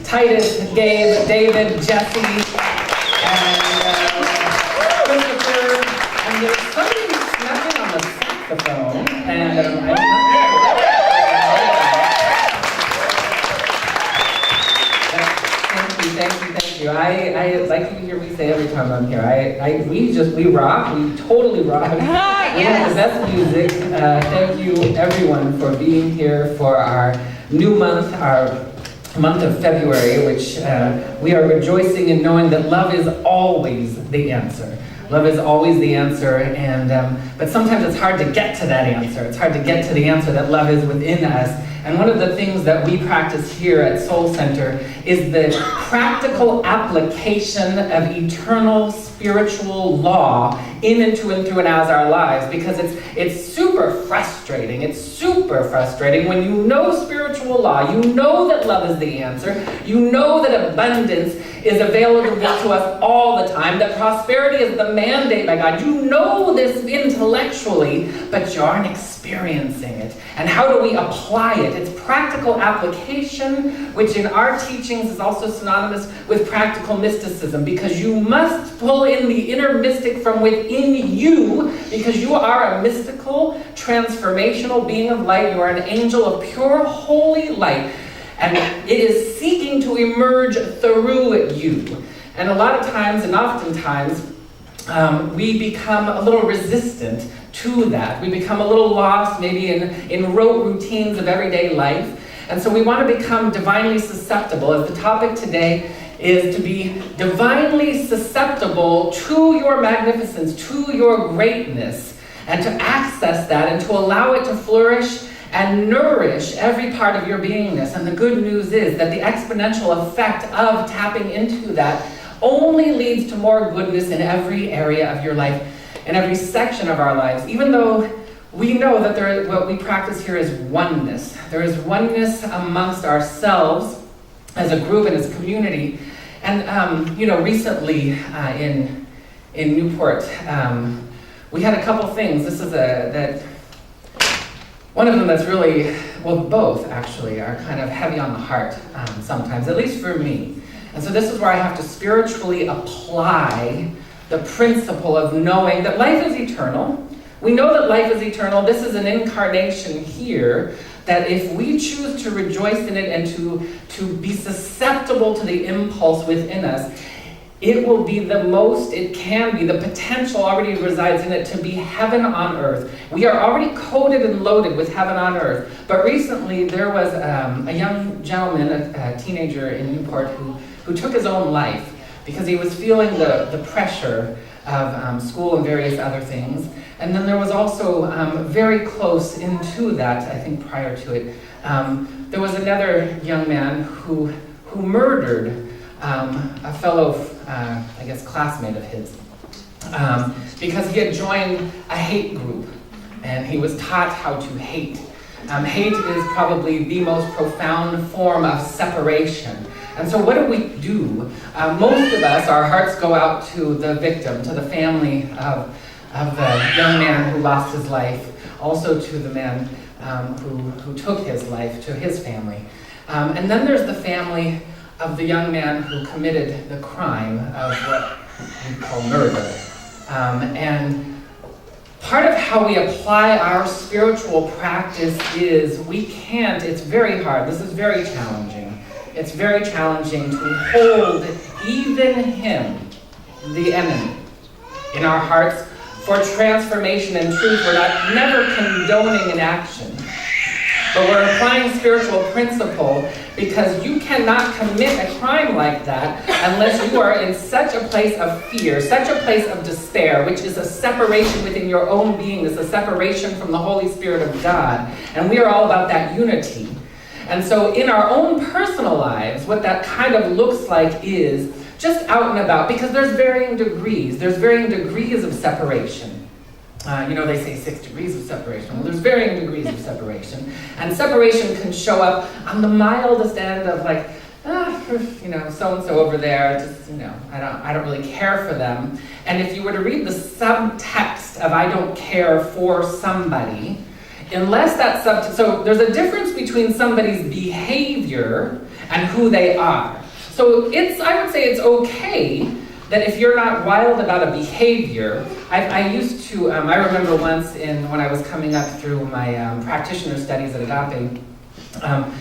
Titus, Gabe, David, Jesse, and Christopher, and there's somebody snuck in on the saxophone, and Thank you. I like you hear me say every time I'm here. We rock. We totally rock. We have the best music. Thank you everyone for being here for our new month, our month of February, which we are rejoicing in knowing that love is always the answer. Love is always the answer, and but sometimes it's hard to get to that answer. It's hard to get to the answer that love is within us. And one of the things that we practice here at Soul Center is the practical application of eternal spiritual law in and through and as our lives, because it's super frustrating. It's super frustrating when you know spiritual law, you know that love is the answer, you know that abundance is available to us all the time, that prosperity is the mandate by God. You know this intellectually, but you aren't experiencing it. And how do we apply it? It's practical application, which in our teachings is also synonymous with practical mysticism, because you must pull in the inner mystic from within you, because you are a mystical, transformational being of light. You are an angel of pure, holy light, and it is seeking to emerge through you. And a lot of times, and oftentimes, we become a little resistant to that. We become a little lost, maybe in rote routines of everyday life. And so we want to become divinely susceptible, as the topic today is to be divinely susceptible to your magnificence, to your greatness, and to access that and to allow it to flourish and nourish every part of your beingness. And the good news is that the exponential effect of tapping into that only leads to more goodness in every area of your life, in every section of our lives, even though we know that what we practice here is oneness. There is oneness amongst ourselves as a group and as a community. And recently in Newport, we had a couple things. This is that one of them that's really, well, both actually are kind of heavy on the heart sometimes, at least for me. And so this is where I have to spiritually apply the principle of knowing that life is eternal. We know that life is eternal. This is an incarnation here, that if we choose to rejoice in it and to be susceptible to the impulse within us, it will be the most it can be. The potential already resides in it to be heaven on earth. We are already coated and loaded with heaven on earth. But recently there was a young gentleman, a teenager in Newport, who took his own life because he was feeling the pressure of school and various other things. And then there was also very close into that, I think prior to it, there was another young man who murdered a fellow, classmate of his, because he had joined a hate group, and he was taught how to hate. Hate is probably the most profound form of separation. And so what do? Most of us, our hearts go out to the victim, to the family of the young man who lost his life, also to the man who took his life, to his family. And then there's the family of the young man who committed the crime of what we call murder. And part of how we apply our spiritual practice is it's very hard. This is very challenging. It's very challenging to hold even him, the enemy, in our hearts for transformation and truth. We're never condoning an action, but we're applying spiritual principle, because you cannot commit a crime like that unless you are in such a place of fear, such a place of despair, which is a separation within your own being. It's a separation from the Holy Spirit of God. And we are all about that unity. And so in our own personal lives, what that kind of looks like is just out and about, because there's varying degrees. There's varying degrees of separation. They say 6 degrees of separation. Well, there's varying degrees of separation. And separation can show up on the mildest end of so-and-so over there, just, I don't really care for them. And if you were to read the subtext of I don't care for somebody, unless that so there's a difference between somebody's behavior and who they are. So I would say it's okay that if you're not wild about a behavior, I remember once when I was coming up through my practitioner studies at Agape,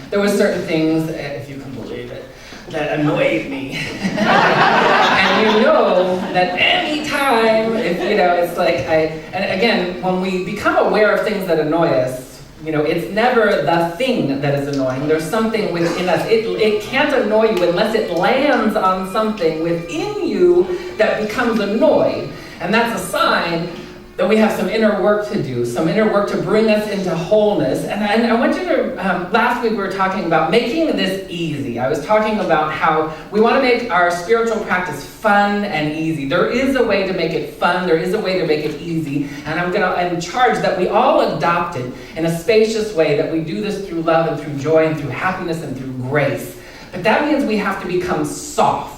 there were certain things, if you can believe it, that annoyed me. And you know that any time, it's like, and again, when we become aware of things that annoy us, it's never the thing that is annoying. There's something within us. It can't annoy you unless it lands on something within you that becomes annoyed. And that's a sign that we have some inner work to do, some inner work to bring us into wholeness. And I want you to, last week we were talking about making this easy. I was talking about how we want to make our spiritual practice fun and easy. There is a way to make it fun, there is a way to make it easy, and I'm charged that we all adopt it in a spacious way, that we do this through love and through joy and through happiness and through grace. But that means we have to become soft.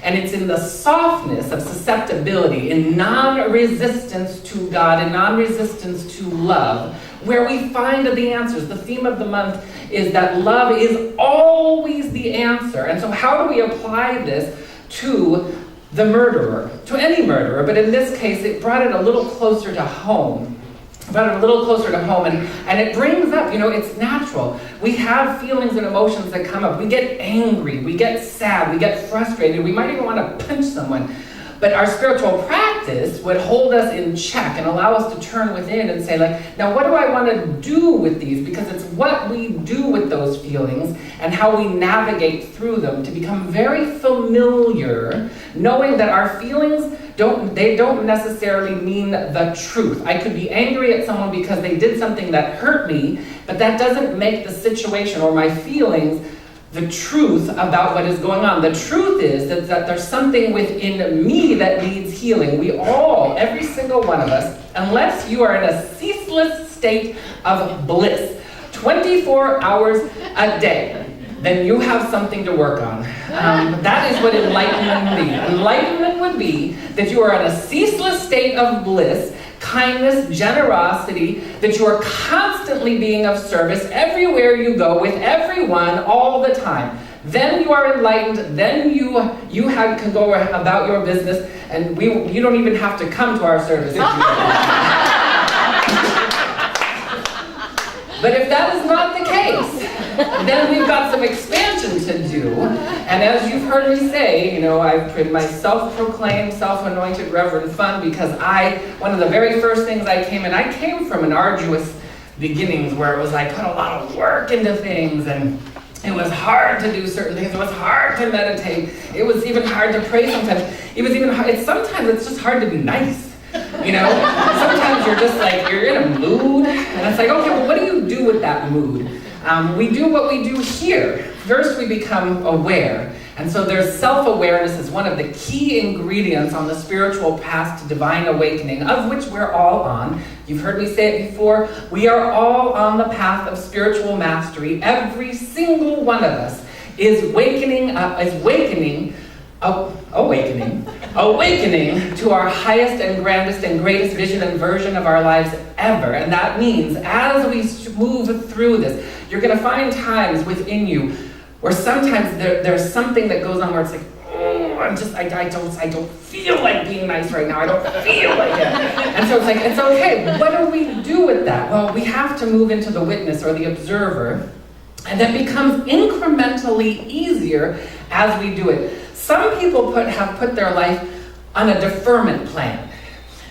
And it's in the softness of susceptibility, in non-resistance to God, in non-resistance to love, where we find the answers. The theme of the month is that love is always the answer. And so how do we apply this to the murderer, to any murderer? But in this case, it brought it a little closer to home. And it brings up, it's natural. We have feelings and emotions that come up. We get angry, we get sad, we get frustrated, we might even want to punch someone. But our spiritual practice would hold us in check and allow us to turn within and say, now what do I want to do with these? Because it's what we do with those feelings and how we navigate through them to become very familiar, knowing that our feelings don't necessarily mean the truth. I could be angry at someone because they did something that hurt me, but that doesn't make the situation or my feelings the truth about what is going on. The truth is that there's something within me that needs healing. We all, every single one of us, unless you are in a ceaseless state of bliss, 24 hours a day, then you have something to work on. That is what enlightenment would be. Enlightenment would be that you are in a ceaseless state of bliss, kindness, generosity, that you are constantly being of service everywhere you go, with everyone, all the time. Then you are enlightened, then you can go about your business, and you don't even have to come to our service if you don't. But if that is not the case, then we've got some expansion to do. And as you've heard me say, I've been my self-proclaimed, self-anointed Reverend Fun, because one of the very first things I came from an arduous beginnings where it was I put a lot of work into things, and it was hard to do certain things. It was hard to meditate. It was even hard to pray sometimes. It was even hard. Sometimes it's just hard to be nice. Sometimes you're just you're in a mood, and it's okay, well, what do you do with that mood? We do what we do here. First, we become aware. And so there's self-awareness is one of the key ingredients on the spiritual path to divine awakening, of which we're all on. You've heard me say it before. We are all on the path of spiritual mastery. Every single one of us is awakening to our highest and grandest and greatest vision and version of our lives ever. And that means as we move through this, you're going to find times within you where sometimes there's something that goes on where it's I don't feel like being nice right now. I don't feel like it. And so it's okay. What do we do with that? Well, we have to move into the witness or the observer, and that becomes incrementally easier as we do it. Some people have put their life on a deferment plan,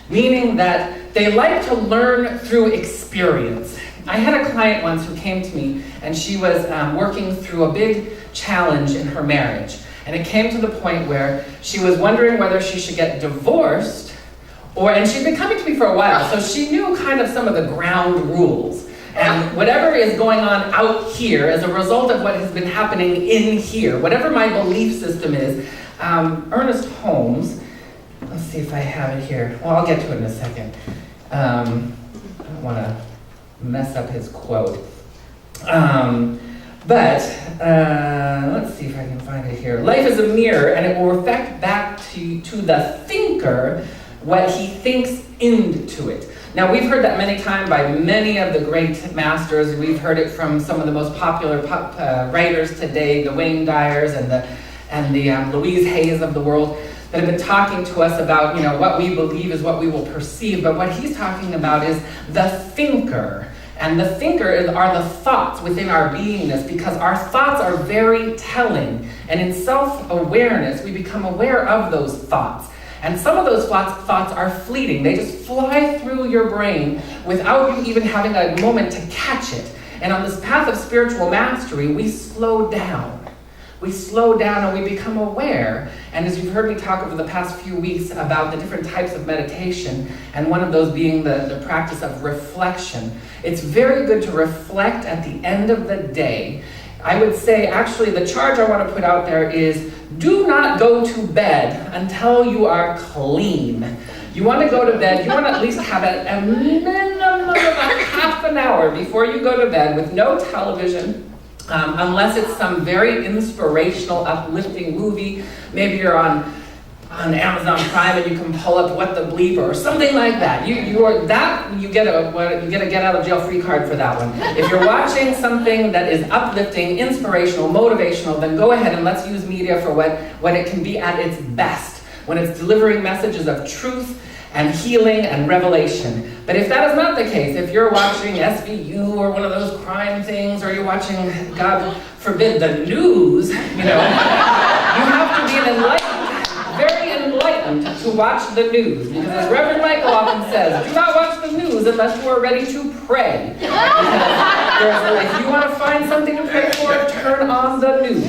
meaning that they like to learn through experience. I had a client once who came to me, and she was working through a big challenge in her marriage. And it came to the point where she was wondering whether she should get divorced, and she'd been coming to me for a while, so she knew kind of some of the ground rules. And whatever is going on out here as a result of what has been happening in here, whatever my belief system is, Ernest Holmes, let's see if I have it here. Well, I'll get to it in a second. I don't want to mess up his quote. But let's see if I can find it here. Life is a mirror, and it will reflect back to the thinker what he thinks into it. Now, we've heard that many times by many of the great masters. We've heard it from some of the most popular writers today, the Wayne Dyers and the Louise Hayes of the world, that have been talking to us about, what we believe is what we will perceive. But what he's talking about is the thinker. And the thinker are the thoughts within our beingness, because our thoughts are very telling. And in self-awareness, we become aware of those thoughts. And some of those thoughts are fleeting. They just fly through your brain without you even having a moment to catch it. And on this path of spiritual mastery, we slow down. We slow down and we become aware. And as you've heard me talk over the past few weeks about the different types of meditation, and one of those being the practice of reflection, it's very good to reflect at the end of the day. I would say, actually, the charge I want to put out there is, do not go to bed until you are clean. You want to go to bed, you want to at least have a minimum of a half an hour before you go to bed with no television, unless it's some very inspirational, uplifting movie. Maybe you're on Amazon Prime and you can pull up What the Bleep or something like that. You get a get out of jail free card for that one. If you're watching something that is uplifting, inspirational, motivational, then go ahead and let's use media for what it can be at its best, when it's delivering messages of truth and healing and revelation. But if that is not the case, if you're watching SVU or one of those crime things, or you're watching, God forbid, the news, you have to be very enlightened to watch the news. Because as Reverend Michael often says, do not watch the news unless you are ready to pray. Because if you want to find something to pray for, turn on the news.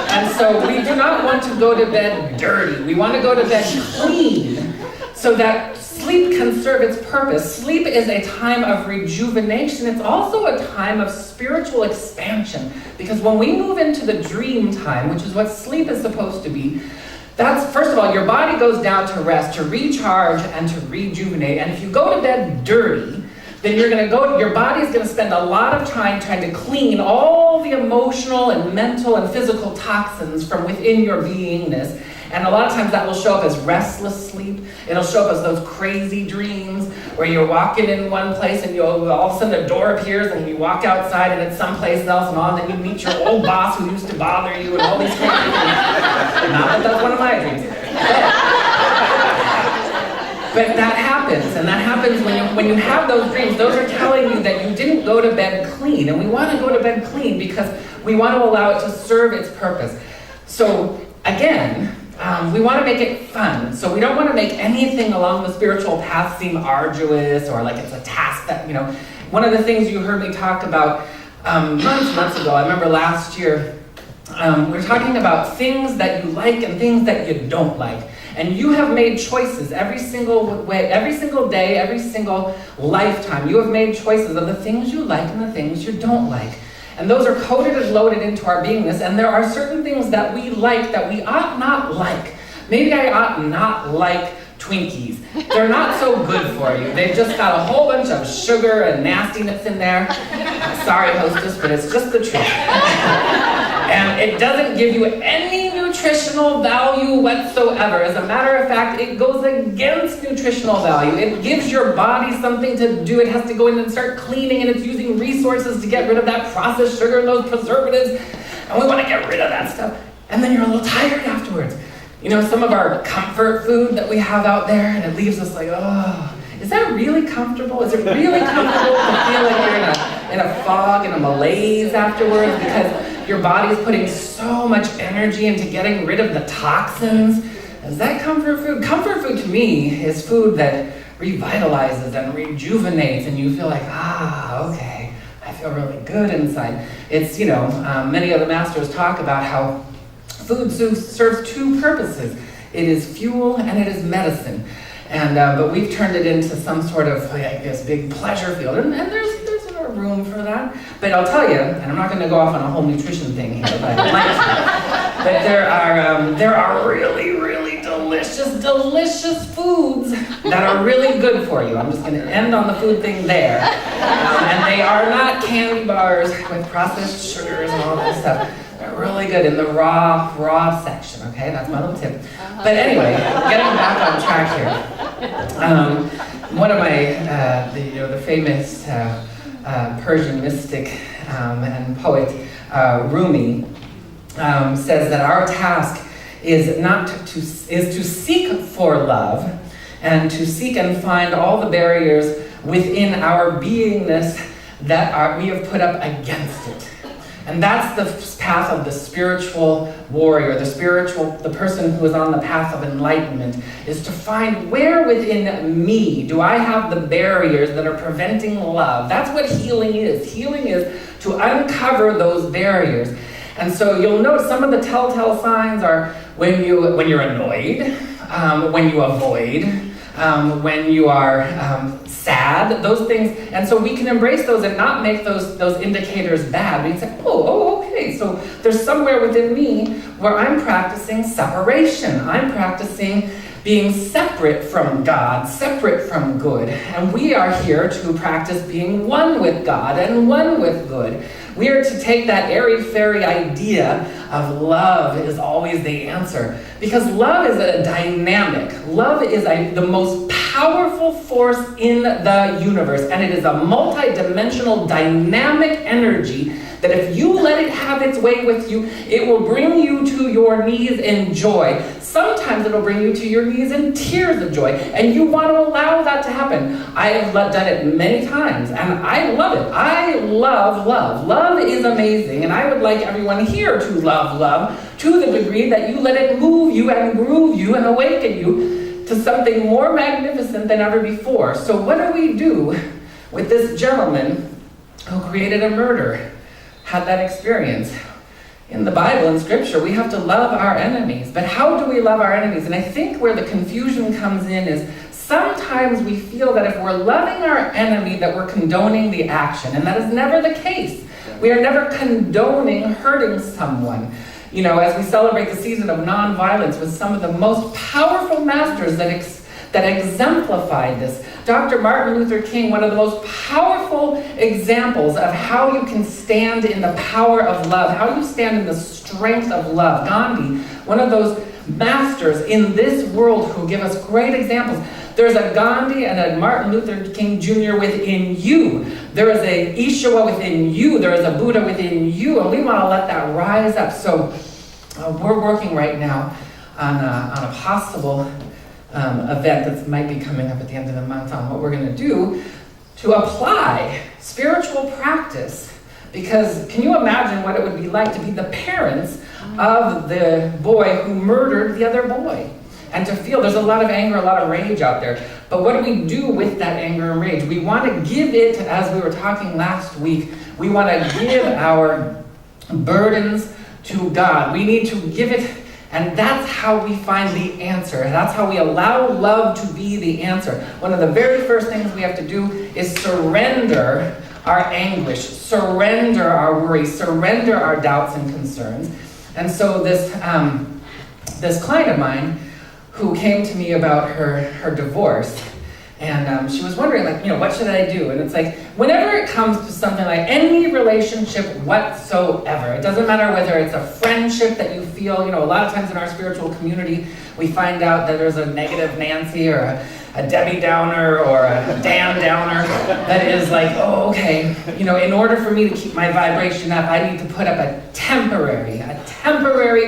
And so we do not want to go to bed dirty. We want to go to bed clean, so that sleep can serve its purpose. Sleep is a time of rejuvenation. It's also a time of spiritual expansion. Because when we move into the dream time, which is what sleep is supposed to be, that's, first of all, your body goes down to rest, to recharge, and to rejuvenate. And if you go to bed dirty, then your body is going to spend a lot of time trying to clean all the emotional and mental and physical toxins from within your beingness. And a lot of times that will show up as restless sleep. It'll show up as those crazy dreams where you're walking in one place and all of a sudden a door appears and you walk outside and it's someplace else, and then you meet your old boss who used to bother you and all these crazy things. Not that that's one of my dreams. But that happens, and that happens when you have those dreams. Those are telling you that you didn't go to bed clean. And we want to go to bed clean because we want to allow it to serve its purpose. So again, we want to make it fun. So we don't want to make anything along the spiritual path seem arduous or like it's a task that, one of the things you heard me talk about months ago, I remember last year, we were talking about things that you like and things that you don't like. And you have made choices every single day, every single lifetime. You have made choices of the things you like and the things you don't like. And those are coded and loaded into our beingness. And there are certain things that we like that we ought not like. Maybe I ought not like Twinkies. They're not so good for you. They've just got a whole bunch of sugar and nastiness in there. Sorry, hostess, but it's just the truth. And it doesn't give you any nutritional value whatsoever. As a matter of fact, it goes against nutritional value. It gives your body something to do. It has to go in and start cleaning, and it's using resources to get rid of that processed sugar and those preservatives. And we want to get rid of that stuff. And then you're a little tired afterwards. Some of our comfort food that we have out there, and it leaves us like, oh, is that really comfortable? Is it really comfortable to feel like you're in a fog, in a malaise afterwards? Because your body's putting so much energy into getting rid of the toxins. Is that comfort food? Comfort food to me is food that revitalizes and rejuvenates, and you feel like, okay, I feel really good inside. It's, many of the masters talk about how food serves two purposes. It is fuel and it is medicine. And but we've turned it into some sort of, big pleasure field. And there's a room for that. But I'll tell you, and I'm not going to go off on a whole nutrition thing here, but I might to. But there are really, really delicious foods that are really good for you. I'm just going to end on the food thing there. And they are not candy bars with processed sugars and all that stuff. They're really good in the raw section, okay? That's my little tip. But anyway, getting back on track here. One of my, the famous Persian mystic and poet, Rumi, says that our task is to seek for love and to seek and find all the barriers within our beingness that we have put up against it. And that's the path of the spiritual warrior, the person who is on the path of enlightenment, is to find where within me do I have the barriers that are preventing love. That's what healing is. Healing is to uncover those barriers. And so you'll note some of the telltale signs are when you're annoyed, when you avoid, when you are sad, those things. And so we can embrace those and not make those indicators bad. We can say, oh, okay, so there's somewhere within me where I'm practicing separation. I'm practicing being separate from God, separate from good. And we are here to practice being one with God and one with good. We are to take that airy-fairy idea of love is always the answer. Because love is a dynamic. Love is the most powerful force in the universe. And it is a multi-dimensional dynamic energy that if you let it have its way with you, it will bring you to your knees in joy. Sometimes it'll bring you to your knees in tears of joy. And you want to allow that to happen. I have done it many times, and I love it. I love love. Love is amazing, and I would like everyone here to love love to the degree that you let it move you and groove you and awaken you to something more magnificent than ever before. So what do we do with this gentleman who created a murder, had that experience? In the Bible and Scripture, we have to love our enemies. But how do we love our enemies? And I think where the confusion comes in is sometimes we feel that if we're loving our enemy, that we're condoning the action. And that is never the case. We are never condoning hurting someone. You know, as we celebrate the season of nonviolence with some of the most powerful masters that exemplified this. Dr. Martin Luther King, one of the most powerful examples of how you can stand in the power of love, how you stand in the strength of love. Gandhi, one of those masters in this world who give us great examples. There's a Gandhi and a Martin Luther King Jr. within you. There is a Ishua within you. There is a Buddha within you, and we want to let that rise up. So we're working right now on a possible event that might be coming up at the end of the month on what we're going to do to apply spiritual practice. Because can you imagine what it would be like to be the parents of the boy who murdered the other boy? And to feel there's a lot of anger, a lot of rage out there. But what do we do with that anger and rage? We want to give it, as we were talking last week, we want to give our burdens to God. We need to give it. And that's how we find the answer. That's how we allow love to be the answer. One of the very first things we have to do is surrender our anguish, surrender our worry, surrender our doubts and concerns. And so this client of mine who came to me about her divorce, and she was wondering, what should I do? And it's like, whenever it comes to something like any relationship whatsoever, it doesn't matter whether it's a friendship that you feel, a lot of times in our spiritual community, we find out that there's a negative Nancy or a Debbie Downer or a Dan Downer that is like, oh, okay, in order for me to keep my vibration up, I need to put up a temporary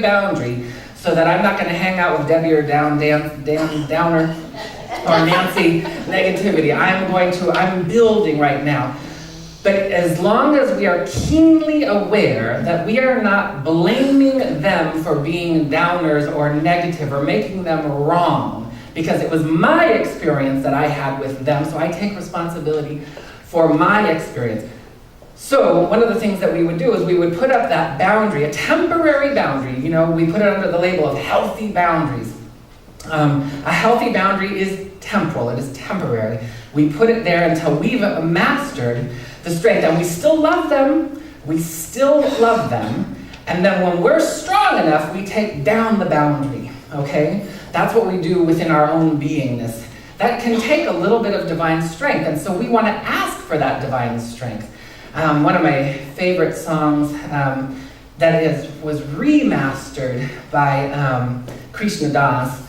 boundary so that I'm not going to hang out with Debbie or Dan Downer or Nancy negativity. I'm building right now. But as long as we are keenly aware that we are not blaming them for being downers or negative or making them wrong, because it was my experience that I had with them, so I take responsibility for my experience. So one of the things that we would do is we would put up that boundary, a temporary boundary. We put it under the label of healthy boundaries. A healthy boundary is temporal, it is temporary. We put it there until we've mastered the strength, and we still love them, and then when we're strong enough, we take down the boundary, okay? That's what we do within our own beingness. That can take a little bit of divine strength, and so we want to ask for that divine strength. One of my favorite songs was remastered by Krishna Das,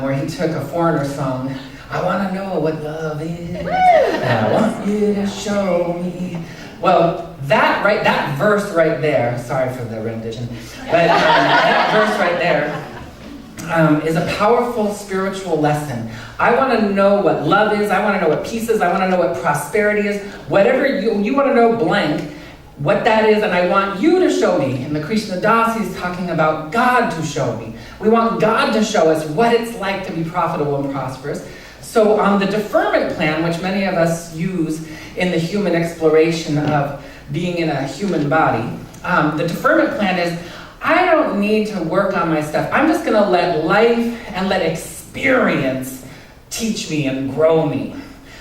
where he took a foreigner song, I want to know what love is, and I want you to show me. Well, that verse right there, sorry for the rendition, but that verse right there is a powerful spiritual lesson. I want to know what love is, I want to know what peace is, I want to know what prosperity is, whatever you want to know blank, what that is, and I want you to show me. In the Krishna Das, he's talking about God to show me. We want God to show us what it's like to be profitable and prosperous. So on the deferment plan, which many of us use in the human exploration of being in a human body, the deferment plan is, I don't need to work on my stuff. I'm just going to let life and let experience teach me and grow me.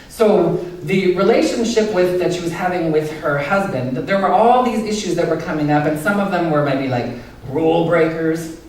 So the relationship that she was having with her husband, there were all these issues that were coming up, and some of them were maybe like rule breakers.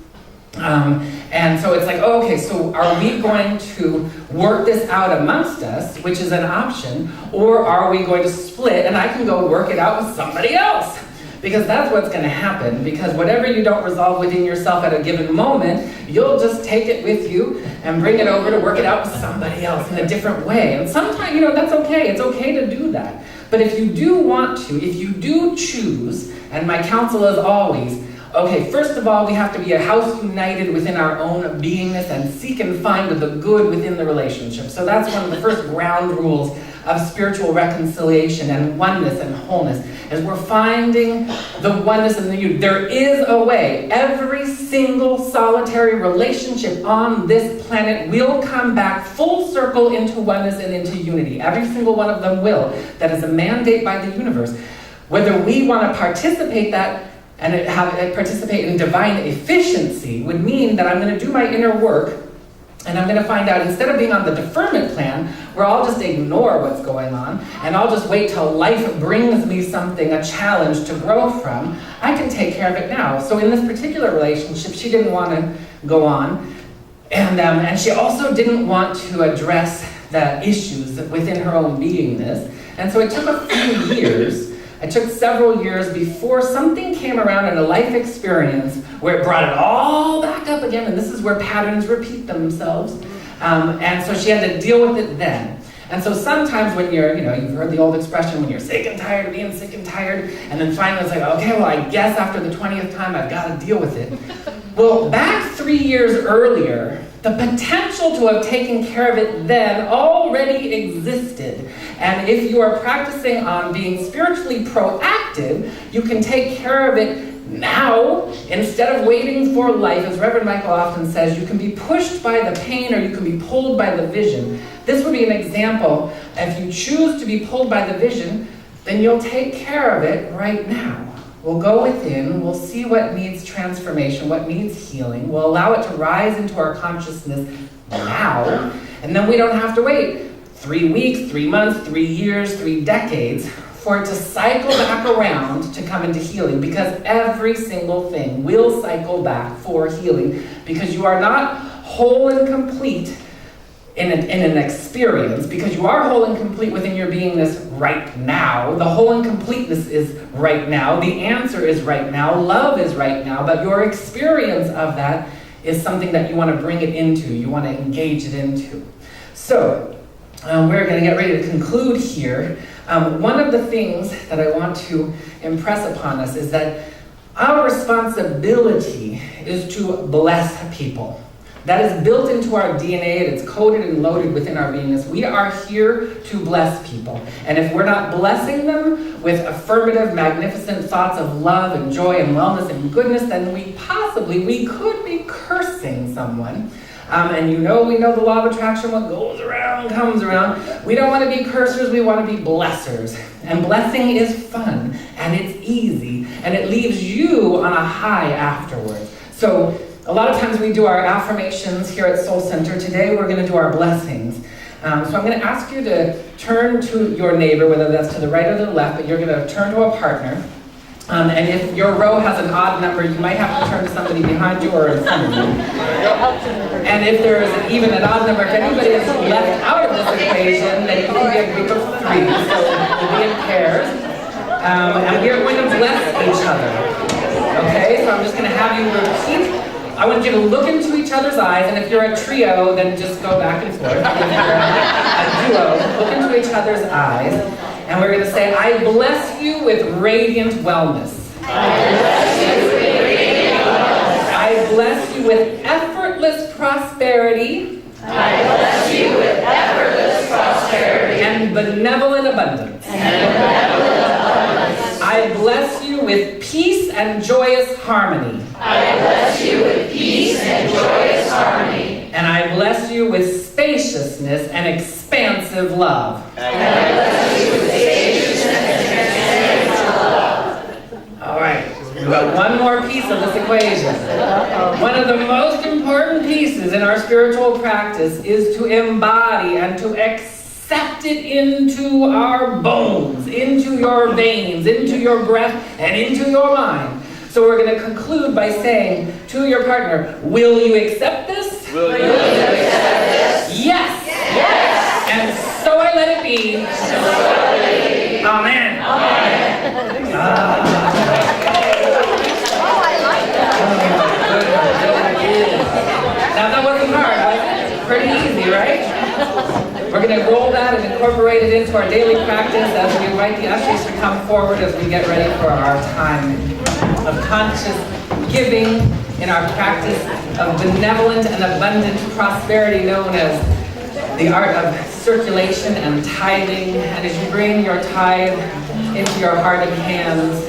And so it's like, oh, okay, so are we going to work this out amongst us, which is an option, or are we going to split and I can go work it out with somebody else? Because that's what's going to happen, because whatever you don't resolve within yourself at a given moment, you'll just take it with you and bring it over to work it out with somebody else in a different way. And sometimes, that's okay. It's okay to do that. But if you do want to, if you do choose, and my counsel is always, okay, first of all, we have to be a house united within our own beingness and seek and find the good within the relationship. So that's one of the first ground rules of spiritual reconciliation and oneness and wholeness, is we're finding the oneness and the unity. There is a way. Every single solitary relationship on this planet will come back full circle into oneness and into unity. Every single one of them will. That is a mandate by the universe. Whether we want to participate that and participate in divine efficiency would mean that I'm going to do my inner work, and I'm going to find out, instead of being on the deferment plan, where I'll just ignore what's going on, and I'll just wait till life brings me something, a challenge to grow from, I can take care of it now. So in this particular relationship, she didn't want to go on, and she also didn't want to address the issues within her own beingness, and so it took a few years. It took several years before something came around in a life experience where it brought it all back up again, and this is where patterns repeat themselves. And so she had to deal with it then. And so sometimes when you've heard the old expression, when you're sick and tired of being sick and tired, and then finally it's like, okay, well, I guess after the 20th time I've got to deal with it. Well, back 3 years earlier, the potential to have taken care of it then already existed. And if you are practicing on being spiritually proactive, you can take care of it now instead of waiting for life. As Reverend Michael often says, you can be pushed by the pain or you can be pulled by the vision. This would be an example. If you choose to be pulled by the vision, then you'll take care of it right now. We'll go within, we'll see what needs transformation, what needs healing. We'll allow it to rise into our consciousness now, and then we don't have to wait 3 weeks, 3 months, 3 years, 3 decades for it to cycle back around to come into healing, because every single thing will cycle back for healing, because you are not whole and complete in an experience, because you are whole and complete within your beingness right now. The whole and completeness is right now. The answer is right now. Love is right now. But your experience of that is something that you want to bring it into. You want to engage it into. So we're going to get ready to conclude here. One of the things that I want to impress upon us is that our responsibility is to bless people. That is built into our DNA, and it's coded and loaded within our beingness. We are here to bless people. And if we're not blessing them with affirmative, magnificent thoughts of love and joy and wellness and goodness, then we could be cursing someone. And we know the law of attraction, what goes around comes around. We don't want to be cursers, we want to be blessers. And blessing is fun, and it's easy, and it leaves you on a high afterwards. So a lot of times we do our affirmations here at Soul Center. Today we're going to do our blessings. So I'm going to ask you to turn to your neighbor, whether that's to the right or the left, but you're going to turn to a partner. And if your row has an odd number, you might have to turn to somebody behind you or in front of you. And if there is even an odd number, if anybody is left out of this equation, then you can be a group of 3. So we'll be in pairs. And we are going to bless each other. Okay, so I'm just going to have you repeat. I want you to look into each other's eyes, and if you're a trio, then just go back and forth. If you're a duo, look into each other's eyes, and we're going to say, I bless you with radiant wellness. I bless you with radiant wellness. I bless you with effortless prosperity. I bless you with effortless prosperity. And benevolent abundance. I bless you with peace and joyous harmony. I bless you with peace and joyous harmony. And I bless you with spaciousness and expansive love. And I bless you with spaciousness and expansive love. All right, we've got one more piece of this equation. One of the most important pieces in our spiritual practice is to embody and to accept it into our bones, into your veins, into your breath, and into your mind. So we're going to conclude by saying to your partner, will you accept this? Will you accept this? Yes. Yes. And so I let it be. Amen. Now that wasn't hard, was it? Pretty easy, right? We're going to roll that and incorporate it into our daily practice as we invite the ushers to come forward as we get ready for our time of conscious giving in our practice of benevolent and abundant prosperity known as the art of circulation and tithing. And as you bring your tithe into your heart and hands,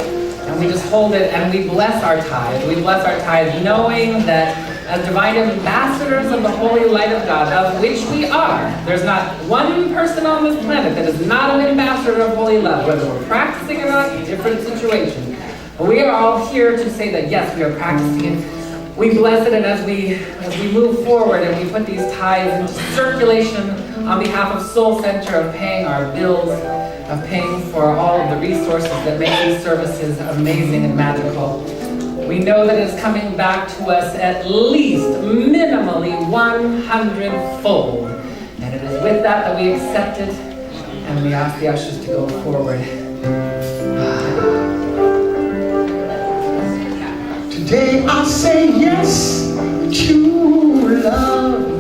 and we just hold it and we bless our tithe. We bless our tithe knowing that as divine ambassadors of the holy light of God, of which we are, there's not one person on this planet that is not an ambassador of holy love, whether we're practicing or not, different situation. But we are all here to say that yes, we are practicing it. We bless it, and as we move forward and we put these tithes into circulation on behalf of Soul Center, of paying our bills, of paying for all of the resources that make these services amazing and magical, we know that it is coming back to us at least minimally 100-fold. And it is with that we accept it, and we ask the ushers to go forward. Today I say yes to love.